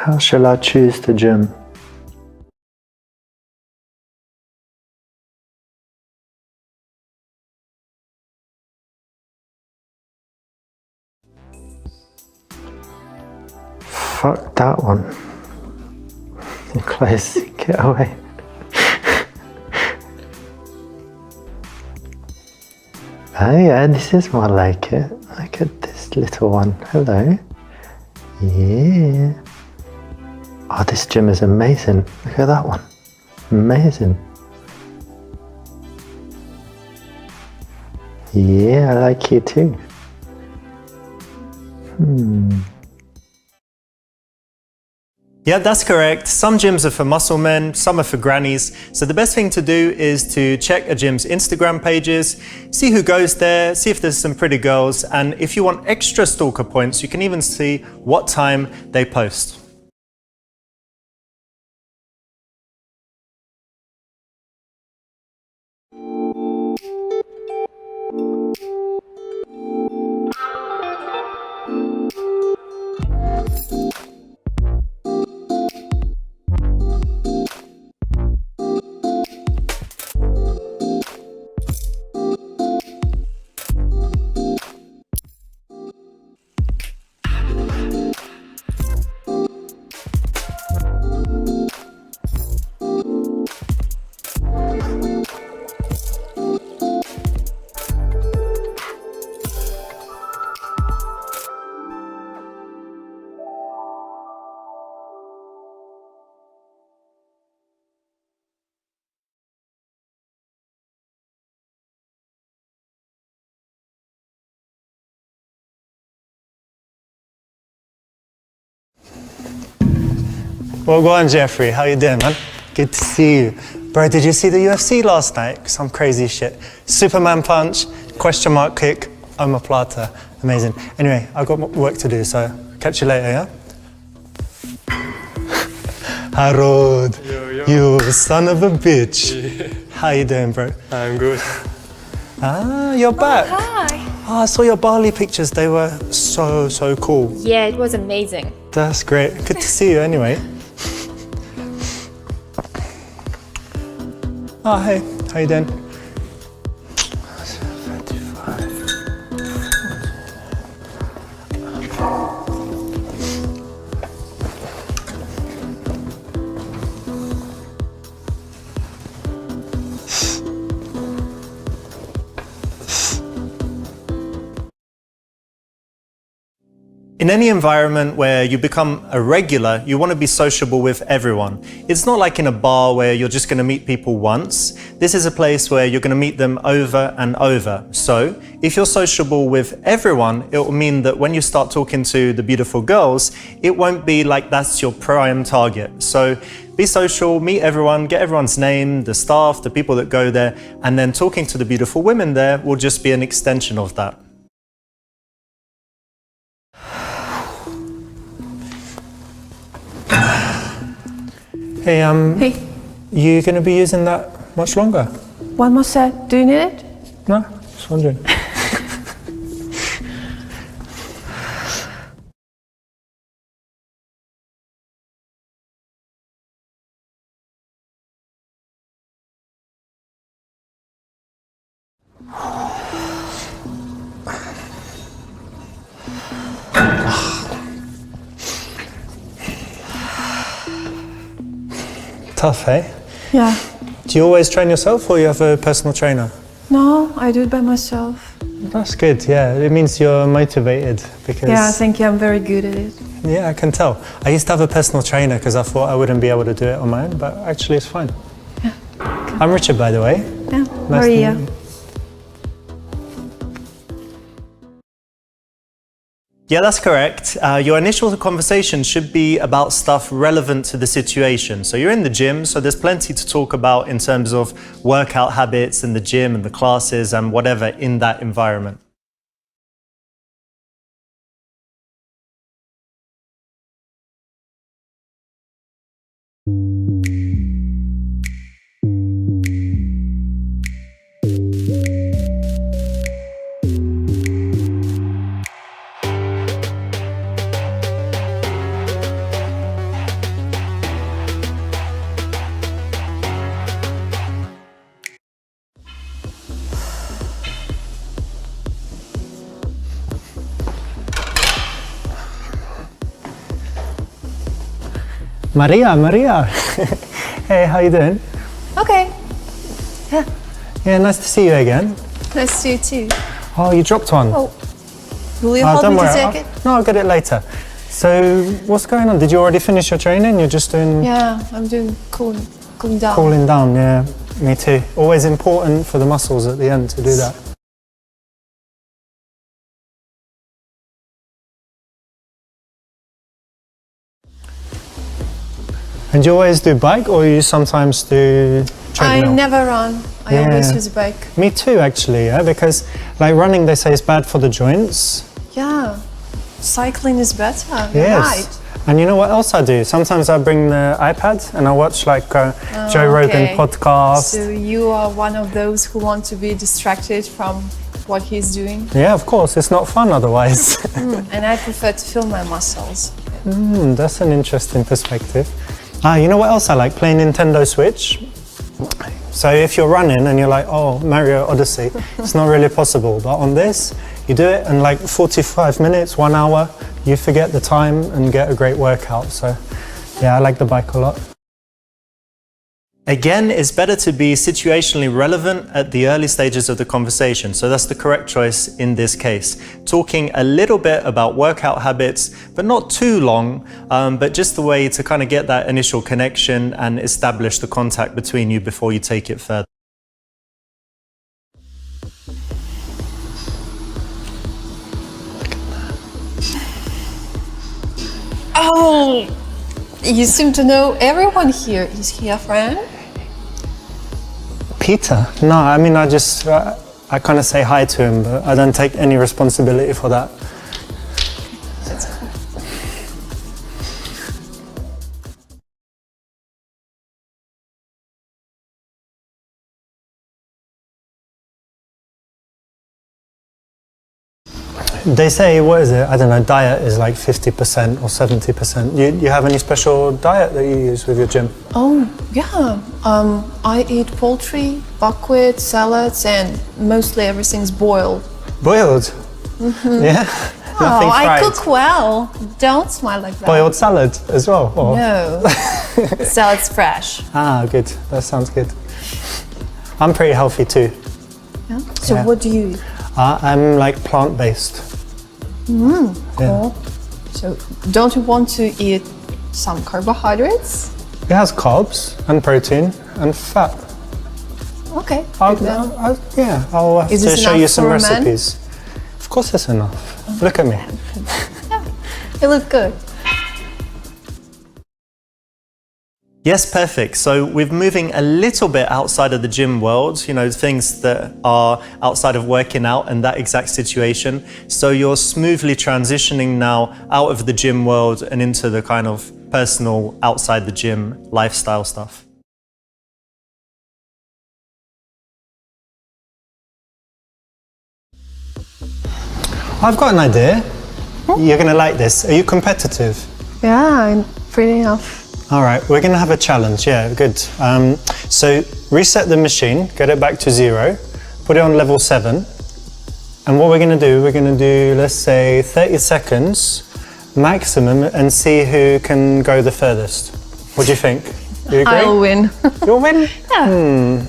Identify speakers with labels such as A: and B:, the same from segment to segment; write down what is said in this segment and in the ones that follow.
A: How shall I choose the gym? Fuck that one. You're close. Get away. Oh yeah, this is more like it. Look at this little one. Hello. Yeah. Oh, this gym is amazing. Look at that one. Amazing. Yeah, I like you too.
B: Yeah, that's correct. Some gyms are for muscle men, some are for grannies. So the best thing to do is to check a gym's Instagram pages, see who goes there, see if there's some pretty girls, and if you want extra stalker points, you can even see what time they post. Well, go on, Jeffrey. How you doing, man? Good to see you. Bro, did you see the UFC last night? Some crazy shit. Superman punch, question mark kick, omoplata. Amazing. Anyway, I've got work to do, so catch you later, yeah? Harod, you son of a bitch.
C: Yeah.
B: How you doing, bro?
C: I'm good.
B: Ah, you're back.
D: Hi.
B: Oh, I saw your Bali pictures. They were so cool.
D: Yeah, it was amazing.
B: That's great. Good to see you anyway. Oh, hey. How you doing? In any environment where you become a regular, you want to be sociable with everyone. It's not like in a bar where you're just going to meet people once. This is a place where you're going to meet them over and over. So, if you're sociable with everyone, it will mean that when you start talking to the beautiful girls, it won't be like that's your prime target. So, be social, meet everyone, get everyone's name, the staff, the people that go there, and then talking to the beautiful women there will just be an extension of that. Hey,
E: Hey,
B: you gonna be using that much longer?
E: one more set. Do you need it?
B: No, just wondering. Tough, hey?
E: Yeah.
B: Do you always train yourself or you have a personal trainer?
E: No, I do it by myself.
B: That's good, yeah. It means you're motivated because...
E: Yeah, I think I'm very good at it.
B: Yeah, I can tell. I used to have a personal trainer because I thought I wouldn't be able to do it on my own, but actually it's fine.
E: Yeah.
B: I'm Richard, by the way.
E: Yeah,
B: Nice to
E: Maria.
B: meet you. Yeah, that's correct. Your initial conversation should be about stuff relevant to the situation. So you're in the gym, so there's plenty to talk about in terms of workout habits in the gym and the classes and whatever in that environment. Maria. Hey, how you doing?
E: Okay. Yeah.
B: Yeah, nice to see you again.
E: Nice to see you too.
B: Oh, you dropped one.
E: Oh, will you
B: Oh,
E: help
B: don't
E: me to
B: worry.
E: take it?
B: No, I'll get it later. So, what's going on? Did you already finish your training? You're just doing
E: Yeah, I'm doing cooling down.
B: cooling down, yeah. Me too. Always important for the muscles at the end to do that. And you always do bike or you sometimes do
E: I
B: treadmill?
E: never run. I
B: Yeah.
E: always use a bike.
B: Me too, actually, yeah, because like running, they say is bad for the joints.
E: Yeah. Cycling is better. You're
B: Yes.
E: right.
B: And you know what else I do? Sometimes I bring the iPad and I watch like Joe Rogan
E: okay.
B: podcast.
E: So you are one of those who want to be distracted from what he's doing.
B: Yeah, of course, it's not fun otherwise.
E: And I prefer to feel my muscles.
B: That's an interesting perspective. You know what else I like? Playing Nintendo Switch. So if you're running and you're like, oh, Mario Odyssey, it's not really possible. But on this, you do it in like 45 minutes, 1 hour, you forget the time and get a great workout. So yeah, I like the bike a lot. Again, it's better to be situationally relevant at the early stages of the conversation. So that's the correct choice in this case. Talking a little bit about workout habits, but not too long, but just the way to kind of get that initial connection and establish the contact between you before you take it further.
E: Oh, you seem to know everyone here. Is he a friend?
B: Peter? No, I mean, I kind of say hi to him, but I don't take any responsibility for that.
E: That's cool.
B: They say, what is it? I don't know, diet is like 50% or 70%. You have any special diet that you use with your gym?
E: Oh, yeah. I eat poultry, buckwheat, salads, and mostly everything's boiled.
B: Boiled? Yeah? Nothing
E: Oh, I
B: fried?
E: cook well. Don't smile like that.
B: Boiled salad as well? Or?
E: No. Salad's fresh.
B: Ah, good. That sounds good. I'm pretty healthy too.
E: Yeah? So
B: Yeah.
E: what do you eat?
B: I'm like plant-based.
E: Cool. So don't you want to eat some carbohydrates?
B: It has carbs and protein and fat.
E: Okay.
B: I'll
E: good then.
B: have
E: Is
B: to
E: this
B: show you
E: enough
B: some
E: for a man?
B: recipes. Of course it's enough. Look at me.
E: You look good.
B: Yes, perfect. So we're moving a little bit outside of the gym world, you know, things that are outside of working out and that exact situation. So you're smoothly transitioning now out of the gym world and into the kind of personal, outside the gym lifestyle stuff. I've got an idea. You're going to like this. Are you competitive?
E: Yeah, I'm pretty enough.
B: All right, we're going to have a challenge. Yeah, good. So reset the machine, get it back to 0, put it on level 7. And what we're going to do, let's say 30 seconds maximum and see who can go the furthest. What do you think? You agree?
E: I'll win.
B: You'll win?
E: Yeah.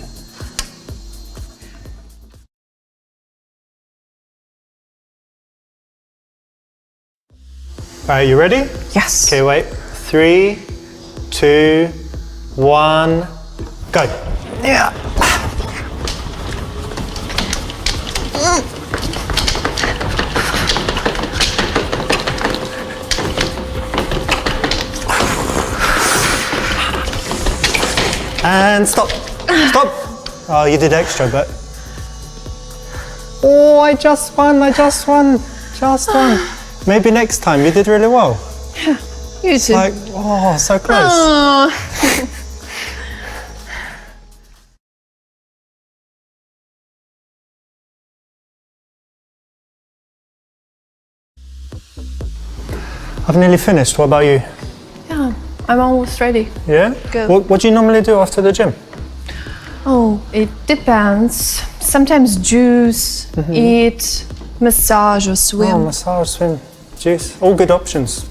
B: All right, you ready?
E: Yes.
B: Okay, wait. 3, 2, 1, go. Yeah. And stop. Stop. Oh, you did extra, but. Oh, I just won. Just won. Maybe next time. You did really well.
E: You too.
B: Like, oh, so close.
E: Oh.
B: I've nearly finished. What about you?
E: Yeah, I'm almost ready.
B: Yeah?
E: Go.
B: What do you normally do after the gym?
E: Oh, it depends. Sometimes juice, eat, massage or swim.
B: Oh, massage, swim, juice. All good options.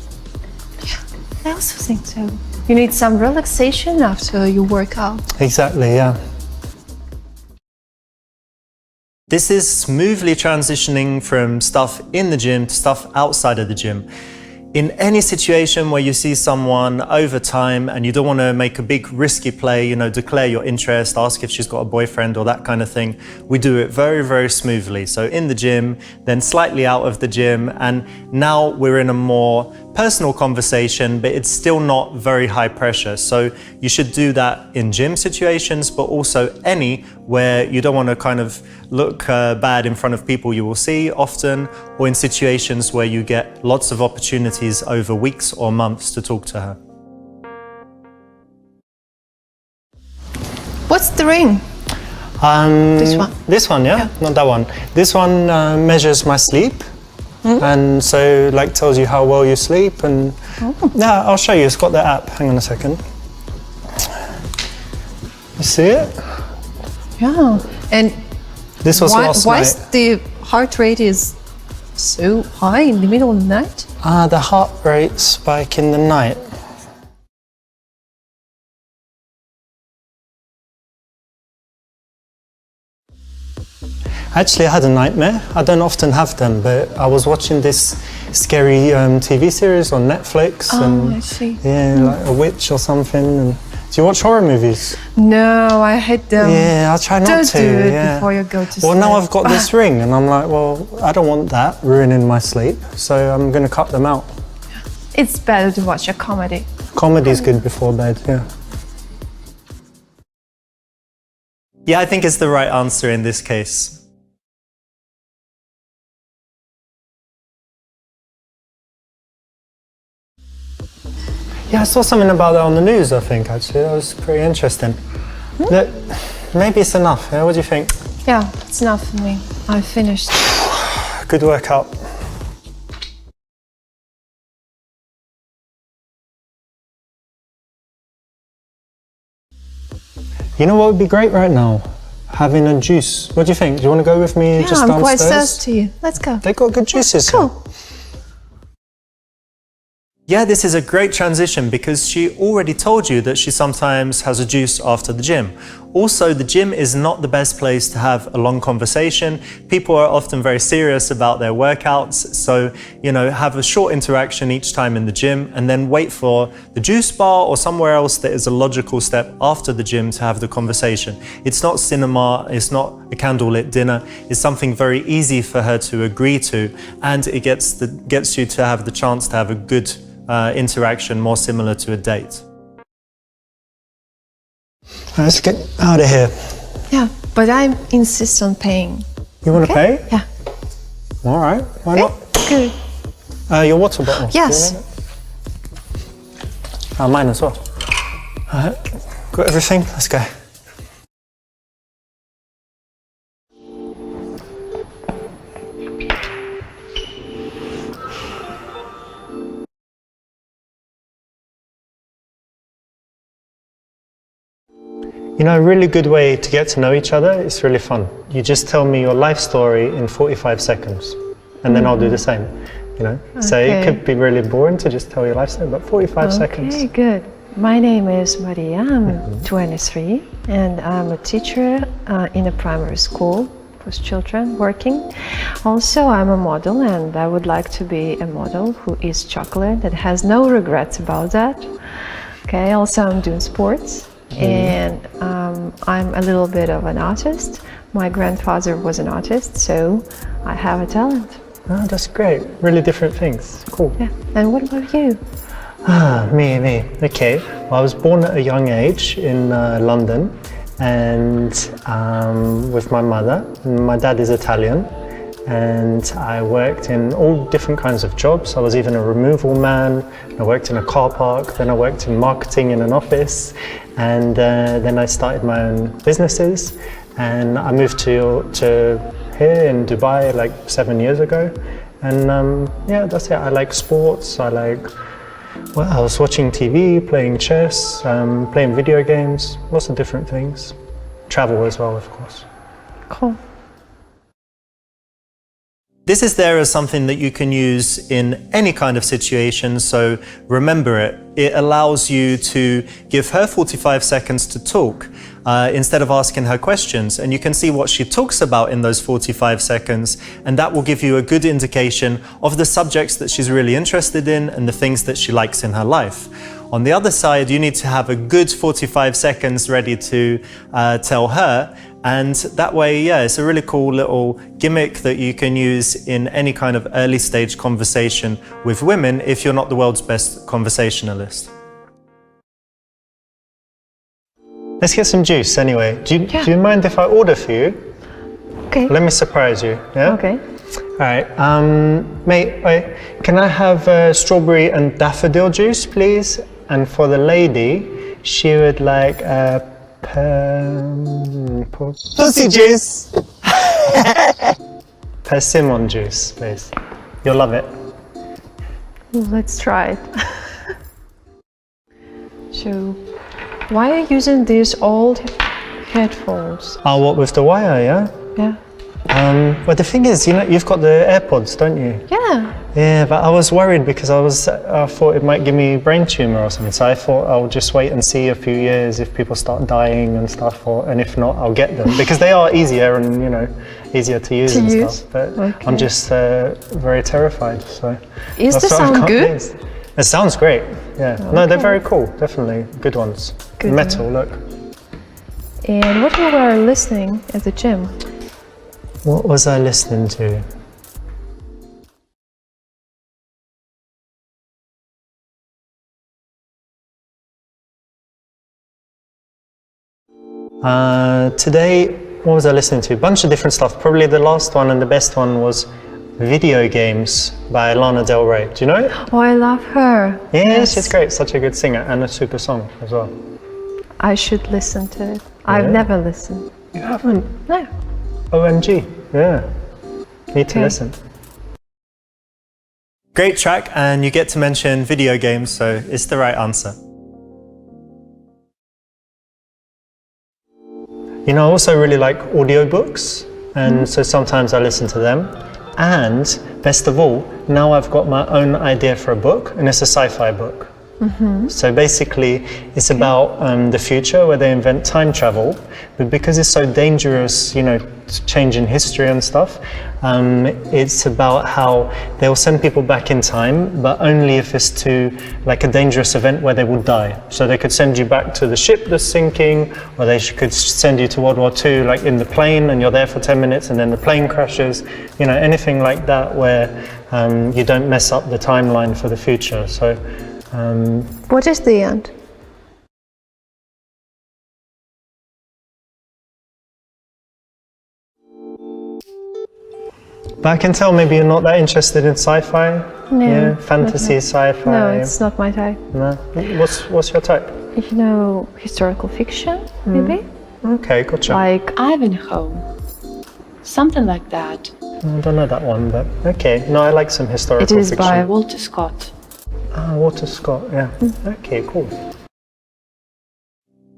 E: I also think so. You need some relaxation after you work out.
B: Exactly, yeah. This is smoothly transitioning from stuff in the gym to stuff outside of the gym. In any situation where you see someone over time and you don't want to make a big risky play, declare your interest, ask if she's got a boyfriend or that kind of thing, we do it very, very smoothly. So in the gym, then slightly out of the gym, and now we're in a more personal conversation, but it's still not very high pressure. So you should do that in gym situations, but also any where you don't want to kind of look bad in front of people you will see often, or in situations where you get lots of opportunities over weeks or months to talk to her.
E: What's the ring? This one.
B: This one, yeah? Not that one. This one measures my sleep. And so tells you how well you sleep, and yeah, I'll show you. It's got the app. Hang on a second. You see it?
E: Yeah. And
B: this was last
E: why
B: night.
E: Is the heart rate is so high in the middle of the night?
B: The heart rate spike in the night. Actually, I had a nightmare. I don't often have them, but I was watching this scary TV series on Netflix.
E: Oh, I see.
B: Yeah, like a witch or something. And do you watch horror movies?
E: No, I hate them.
B: Yeah, I try not
E: Don't
B: to.
E: do it
B: yeah.
E: before you go to sleep.
B: Well, now I've got this ring, and I'm like, well, I don't want that ruining my sleep, so I'm going to cut them out.
E: It's better to watch a comedy.
B: Comedy's good before bed, yeah. Yeah, I think it's the right answer in this case. Yeah, I saw something about that on the news, I think, actually. That was pretty interesting. Look, maybe it's enough, yeah? What do you think?
E: Yeah, it's enough for me. I finished.
B: Good workout. You know what would be great right now? Having a juice. What do you think? Do you want to go with me just downstairs?
E: I'm quite thirsty. Let's go.
B: They got good juices here.
E: Cool.
B: Yeah, this is a great transition because she already told you that she sometimes has a juice after the gym. Also, the gym is not the best place to have a long conversation. People are often very serious about their workouts. So, have a short interaction each time in the gym and then wait for the juice bar or somewhere else that is a logical step after the gym to have the conversation. It's not cinema, it's not a candlelit dinner. It's something very easy for her to agree to, and it gets you to have the chance to have a good interaction more similar to a date. Let's get out of here.
E: Yeah, but I insist on paying.
B: You want to pay?
E: Yeah.
B: All right, why not?
E: Good.
B: Your water bottle.
E: Yes.
B: Do you need it? Mine as well. Got everything? Let's go. A really good way to get to know each other, it's really fun. You just tell me your life story in 45 seconds, and then I'll do the same, So it could be really boring to just tell your life story, but 45 seconds.
C: Okay, good. My name is Maria, I'm 23, and I'm a teacher in a primary school for children working. Also, I'm a model, and I would like to be a model who is chocolate, that has no regrets about that. Okay, also I'm doing sports. And I'm a little bit of an artist. My grandfather was an artist, so I have a talent.
B: Oh, that's great. Really different things. Cool.
C: Yeah. And what about you?
B: Me. Okay. Well, I was born at a young age in London, and with my mother. My dad is Italian, and I worked in all different kinds of jobs. I was even a removal man, I worked in a car park, then I worked in marketing in an office, and then I started my own businesses, and I moved to here in Dubai 7 years ago, and yeah, that's it. I like sports, I was watching TV, playing chess, playing video games, lots of different things. Travel as well, of course.
C: Cool.
B: This is there as something that you can use in any kind of situation, so remember it. It allows you to give her 45 seconds to talk instead of asking her questions. And you can see what she talks about in those 45 seconds, and that will give you a good indication of the subjects that she's really interested in and the things that she likes in her life. On the other side, you need to have a good 45 seconds ready to tell her. And that way, yeah, it's a really cool little gimmick that you can use in any kind of early stage conversation with women if you're not the world's best conversationalist. Let's get some juice anyway. Do you mind if I order for you?
C: Okay.
B: Let me surprise you, yeah?
C: Okay.
B: All right, mate, can I have strawberry and daffodil juice, please? And for the lady, she would like pussy juice. Persimmon juice, please. You'll love it.
C: Let's try it. So, why are you using these old headphones?
B: Oh, what with the wire, yeah?
C: Yeah.
B: Well, the thing is, you know, you've got the AirPods, don't you?
C: Yeah.
B: Yeah, but I was worried because I thought it might give me brain tumor or something. So I thought I'll just wait and see a few years if people start dying and stuff, and if not, I'll get them because they are easier and, you know, easier to use stuff. But
C: okay.
B: I'm just very terrified. So
C: Is the
B: that's what I've
C: sound
B: got
C: good?
B: these. It sounds great. Yeah.
C: Okay.
B: No, they're very cool. Definitely good ones.
C: Good
B: Metal. Look.
C: And what you were listening at the gym?
B: What was I listening to? Today, what was I listening to? A bunch of different stuff. Probably the last one and the best one was Video Games by Lana Del Rey. Do you know it?
C: Oh, I love her.
B: Yeah,
C: Yes.
B: she's great. Such a good singer and a super song as well.
C: I should listen to it. I've never listened.
B: You haven't?
C: No.
B: OMG. Yeah. Need to
C: Okay.
B: listen. Great track, and you get to mention video games, so it's the right answer. You know, I also really like audiobooks, and so sometimes I listen to them. And best of all, now I've got my own idea for a book, and it's a sci-fi book. So basically, it's about the future where they invent time travel, but because it's so dangerous, you know, changing history and stuff, it's about how they'll send people back in time, but only if it's to like a dangerous event where they will die. So they could send you back to the ship that's sinking, or they could send you to World War II, like in the plane, and you're there for 10 minutes, and then the plane crashes. You know, anything like that where you don't mess up the timeline for the future. So.
C: What is the end?
B: But I can tell maybe you're not that interested in sci-fi.
C: No.
B: Yeah, fantasy, sci-fi.
C: No, it's not my type.
B: No. What's your type?
C: You know, historical fiction, maybe?
B: Okay, gotcha.
C: Like,
D: Ivanhoe. Something like that.
B: I don't know that one, but okay. No, I like some historical
C: it is
B: fiction.
C: by
D: Walter Scott.
B: Ah, Walter Scott, yeah. Okay, cool.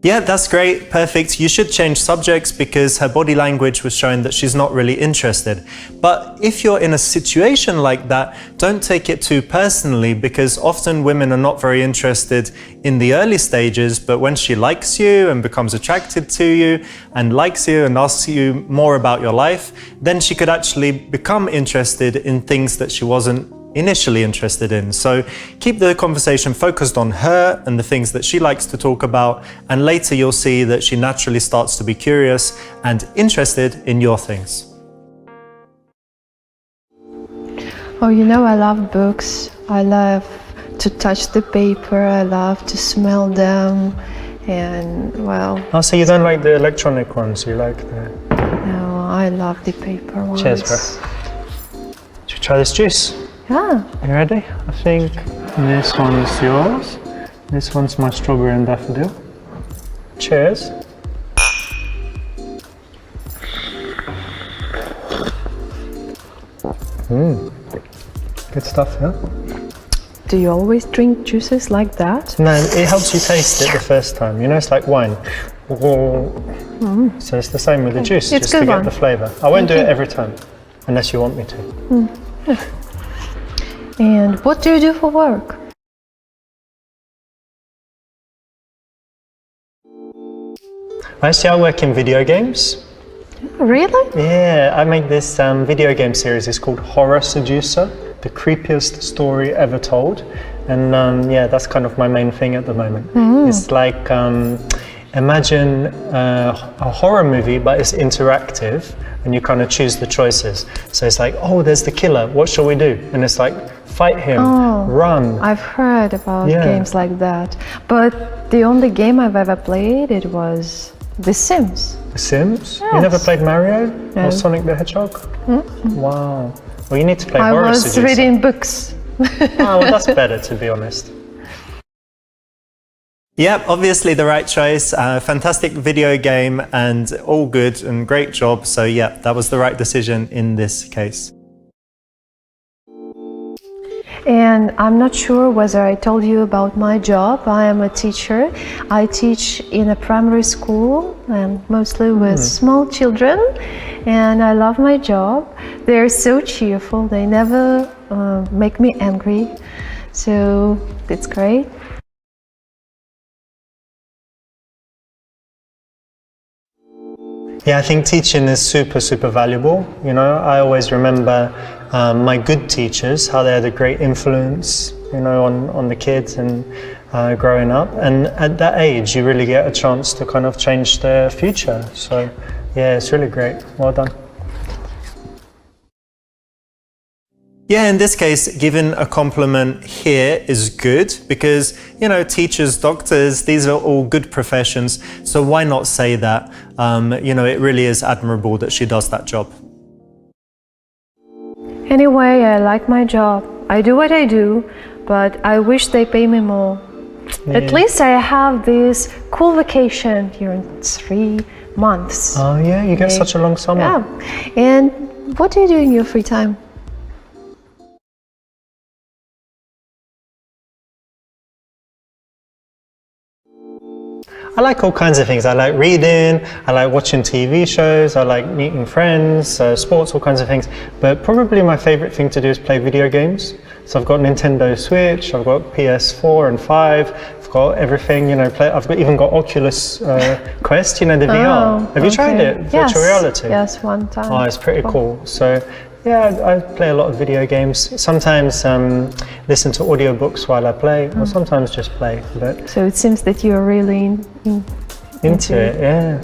B: Yeah, that's great, perfect. You should change subjects because her body language was showing that she's not really interested. But if you're in a situation like that, don't take it too personally because often women are not very interested in the early stages, but when she likes you and becomes attracted to you and likes you and asks you more about your life, then she could actually become interested in things that she wasn't initially interested in. So keep the conversation focused on her and the things that she likes to talk about, and later you'll see that she naturally starts to be curious and interested in your things.
C: oh, you know, I love books. I love to touch the paper. I love to smell them. And, well,
B: Oh, so you don't like the electronic ones, you like the...
C: no, I love the paper ones.
B: Cheers, bro. Should we try this juice?
C: Yeah.
B: You ready? I think this one's yours. This one's my strawberry and daffodil. Cheers. Good stuff, yeah?
C: Do you always drink juices like that?
B: No, it helps you taste it the first time. You know, it's like wine. So it's the same with the juice,
C: It's
B: just
C: good
B: to get
C: one.
B: the flavour. I won't do it every time. unless you want me to.
C: And what do you do for work?
B: Actually, I work in video games.
C: Really?
B: Yeah, I make this video game series. It's called Horror Seducer, the creepiest story ever told. And yeah, that's kind of my main thing at the moment. It's like, imagine a horror movie, but it's interactive and you kind of choose the choices. So it's like, oh, there's the killer, what shall we do? And it's like, fight him, run.
C: I've heard about
B: Yeah.
C: games like that. But the only game I've ever played, it was The Sims.
B: The Sims?
C: Yes.
B: You never played Mario
C: No.
B: or Sonic the Hedgehog? Wow. Well, you need to play
C: I
B: Horror
C: was
B: Seducer.
C: reading books.
B: Oh, well, that's better, to be honest. Yep, obviously the right choice. Fantastic video game and all good and great job. So yeah, that was the right decision in this case.
C: And I'm not sure whether I told you about my job. I am a teacher. I teach in a primary school and mostly with small children. And I love my job. They're so cheerful. They never make me angry. So it's great.
B: Yeah, I think teaching is super, super valuable. You know, I always remember my good teachers, how they had a great influence, you know, on the kids and growing up. And at that age, you really get a chance to kind of change their future. So yeah, it's really great. Well done. Yeah, in this case, giving a compliment here is good because, you know, teachers, doctors, these are all good professions. So why not say that? You know, it really is admirable that she does that job.
C: Anyway, I like my job. I do what I do, but I wish they pay me more. At least I have this cool vacation here in 3 months.
B: Oh yeah, you get such a long summer.
C: Yeah. And what do you do in your free time?
B: I like all kinds of things. I like reading, I like watching TV shows, I like meeting friends, sports, all kinds of things. But probably my favorite thing to do is play video games. So I've got Nintendo Switch, I've got PS4 and 5, I've got everything, you know, I've even got Oculus Quest, you know, the VR. Have you tried it?
C: Yes.
B: Virtual reality?
C: Yes, one time.
B: Oh, it's pretty cool. So yeah, I play a lot of video games. Sometimes listen to audiobooks while I play, or sometimes just play. But
C: So it seems that you're really
B: into it, yeah.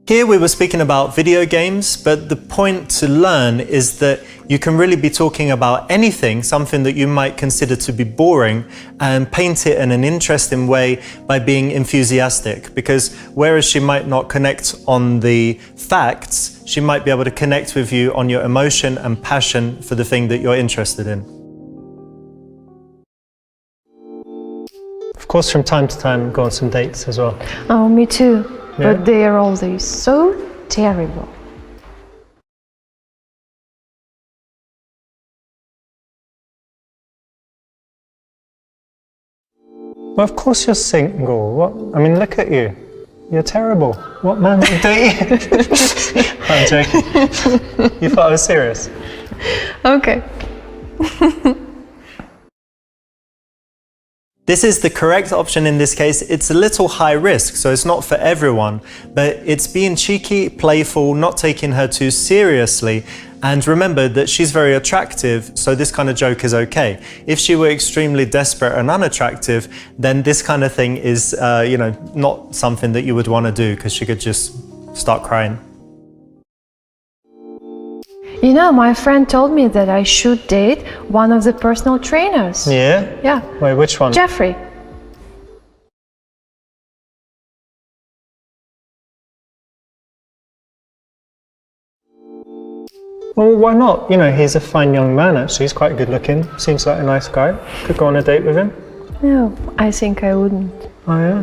B: Here we were speaking about video games, but the point to learn is that you can really be talking about anything, something that you might consider to be boring, and paint it in an interesting way by being enthusiastic. Because whereas she might not connect on the facts, she might be able to connect with you on your emotion and passion for the thing that you're interested in. Of course, from time to time, go on some dates as well.
C: Oh, me too.
B: Yeah.
C: But they are always so terrible.
B: Well, of course you're single. What? I mean, look at you. You're terrible. What man would date you? I'm joking. You thought I was serious?
C: Okay.
B: This is the correct option in this case. It's a little high risk, so it's not for everyone, but it's being cheeky, playful, not taking her too seriously. And remember that she's very attractive, so this kind of joke is okay. If she were extremely desperate and unattractive, then this kind of thing is, you know, not something that you would want to do because she could just start crying.
C: You know, my friend told me that I should date one of the personal trainers.
B: Yeah?
C: Yeah.
B: Wait, which one?
C: Jeffrey.
B: Well, why not? You know, he's a fine young man actually. He's quite good looking. Seems like a nice guy. Could go on a date with him.
C: No, I think I wouldn't.
B: Oh yeah?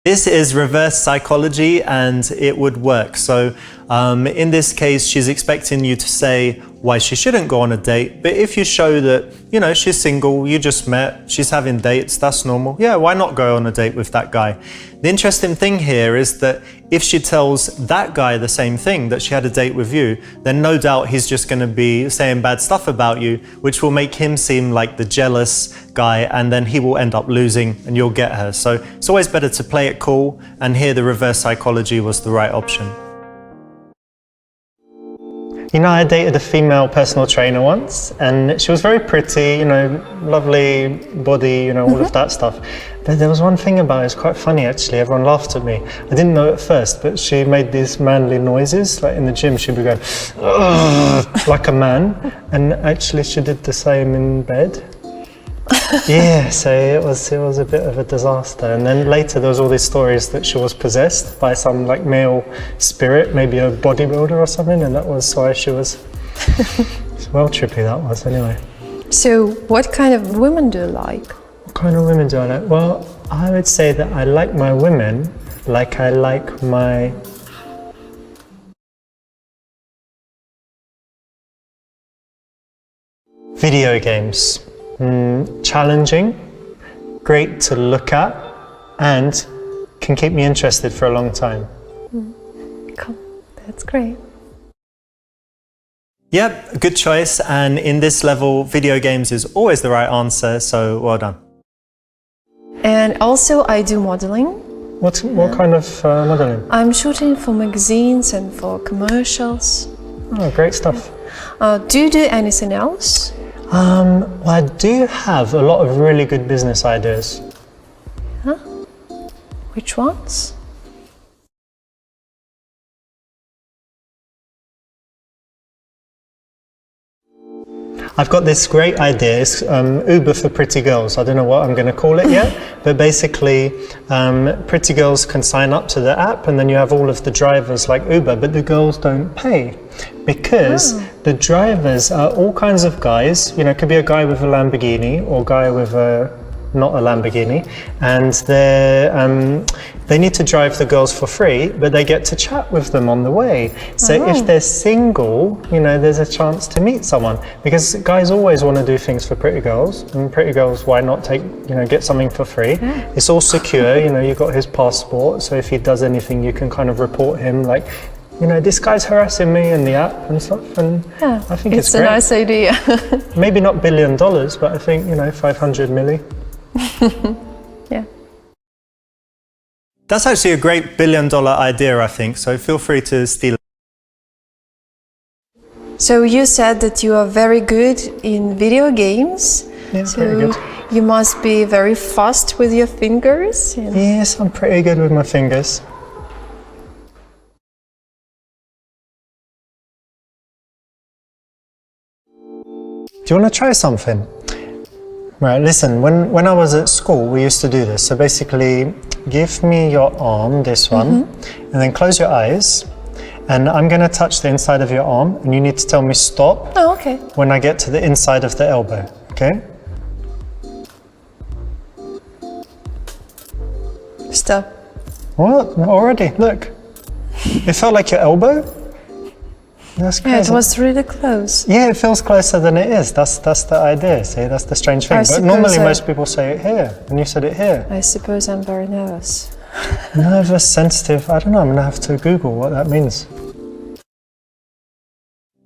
B: This is reverse psychology and it would work. So in this case, she's expecting you to say, why she shouldn't go on a date. But if you show that, you know, she's single, you just met, she's having dates, that's normal. Yeah, why not go on a date with that guy? The interesting thing here is that if she tells that guy the same thing, that she had a date with you, then no doubt he's just going to be saying bad stuff about you, which will make him seem like the jealous guy, and then he will end up losing and you'll get her. So it's always better to play it cool, and here the reverse psychology was the right option. You know, I dated a female personal trainer once, and she was very pretty, you know, lovely body, you know, all of that stuff. But there was one thing about it, it's quite funny actually, everyone laughed at me. I didn't know at first, but she made these manly noises, like in the gym she'd be going, "Ugh," like a man, and actually she did the same in bed. Yeah, so it was a bit of a disaster. And then later there was all these stories that she was possessed by some like male spirit, maybe a bodybuilder or something, and that was why she was well trippy, that was anyway.
C: So what kind of women do you like?
B: What kind of women do I like? Well, I would say that I like my women like I like my video games. Challenging, great to look at, and can keep me interested for a long time.
C: Cool. That's great.
B: Yep, good choice. And in this level, video games is always the right answer, so well done.
C: And also I do modeling.
B: What kind of modeling?
C: I'm shooting for magazines and for commercials.
B: Oh, great stuff.
C: Do you do anything else?
B: Well, I do have a lot of really good business ideas.
C: Huh? Which ones?
B: I've got this great idea, it's Uber for pretty girls. I don't know what I'm going to call it yet, but basically pretty girls can sign up to the app, and then you have all of the drivers like Uber, but the girls don't pay because the drivers are all kinds of guys. You know, it could be a guy with a Lamborghini or a guy with not a Lamborghini, and they need to drive the girls for free, but they get to chat with them on the way. So if they're single, you know, there's a chance to meet someone, because guys always want to do things for pretty girls, and pretty girls, why not get something for free? It's all secure, you know, you've got his passport, so if he does anything, you can kind of report him, like, you know, this guy's harassing me in the app and stuff, and I think it's great.
C: It's a nice idea.
B: Maybe not $1 billion, but I think, you know, 500 milli.
C: Yeah.
B: That's actually a great $1 billion idea, I think, so feel free to steal it.
C: So you said that you are very good in video games.
B: Yeah,
C: so
B: pretty good.
C: You must be very fast with your fingers.
B: Yes, I'm pretty good with my fingers. Do you want to try something? Right, listen, when I was at school, we used to do this. So basically, give me your arm, this one, and then close your eyes. And I'm going to touch the inside of your arm, and you need to tell me stop.
C: Oh, okay.
B: When I get to the inside of the elbow, okay?
C: Stop.
B: What? Already? Look. It felt like your elbow? That's crazy.
C: Yeah, it was really close.
B: Yeah, it feels closer than it is. That's the idea, see? That's the strange thing. But normally most people say it here, and you said it here.
C: I suppose I'm very nervous.
B: Nervous, sensitive, I don't know, I'm going to have to Google what that means.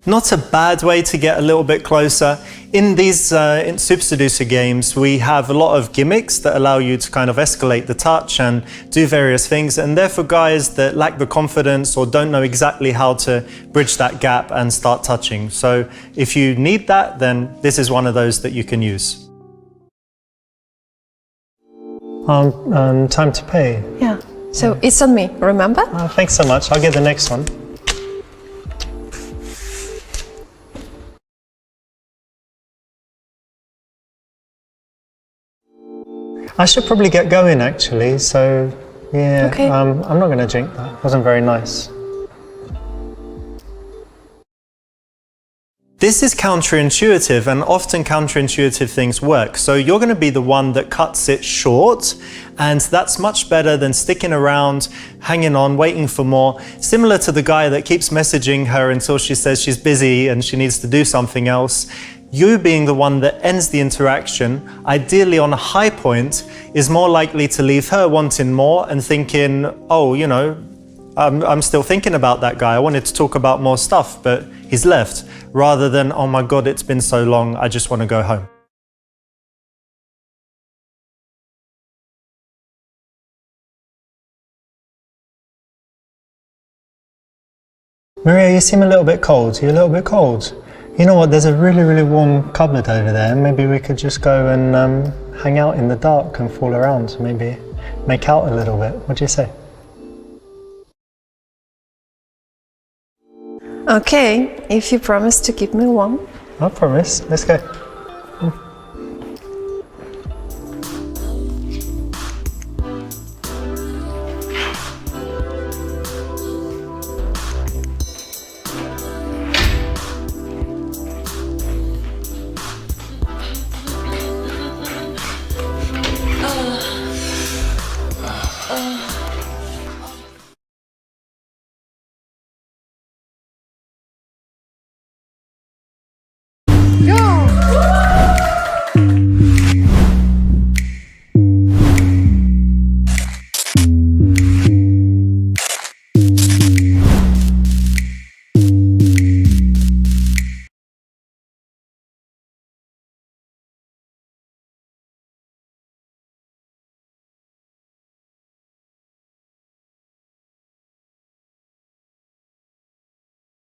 B: Not a bad way to get a little bit closer. In these in Super Seducer games, we have a lot of gimmicks that allow you to kind of escalate the touch and do various things. And they're for guys that lack the confidence or don't know exactly how to bridge that gap and start touching. So if you need that, then this is one of those that you can use. Time to pay.
C: Yeah. So it's on me, remember?
B: Oh, thanks so much. I'll get the next one. I should probably get going actually, so yeah,
C: okay.
B: I'm not going to drink that. It wasn't very nice. This is counterintuitive, and often counterintuitive things work. So you're going to be the one that cuts it short, and that's much better than sticking around, hanging on, waiting for more. Similar to the guy that keeps messaging her until she says she's busy and she needs to do something else. You being the one that ends the interaction, ideally on a high point, is more likely to leave her wanting more and thinking, oh, you know, I'm still thinking about that guy. I wanted to talk about more stuff, but he's left. Rather than, oh my God, it's been so long, I just want to go home. Maria, you seem a little bit cold. You're a little bit cold. You know what, there's a really, really warm cupboard over there. Maybe we could just go and hang out in the dark and fool around. Maybe make out a little bit. What do you say?
C: Okay, if you promise to keep me warm.
B: I promise. Let's go.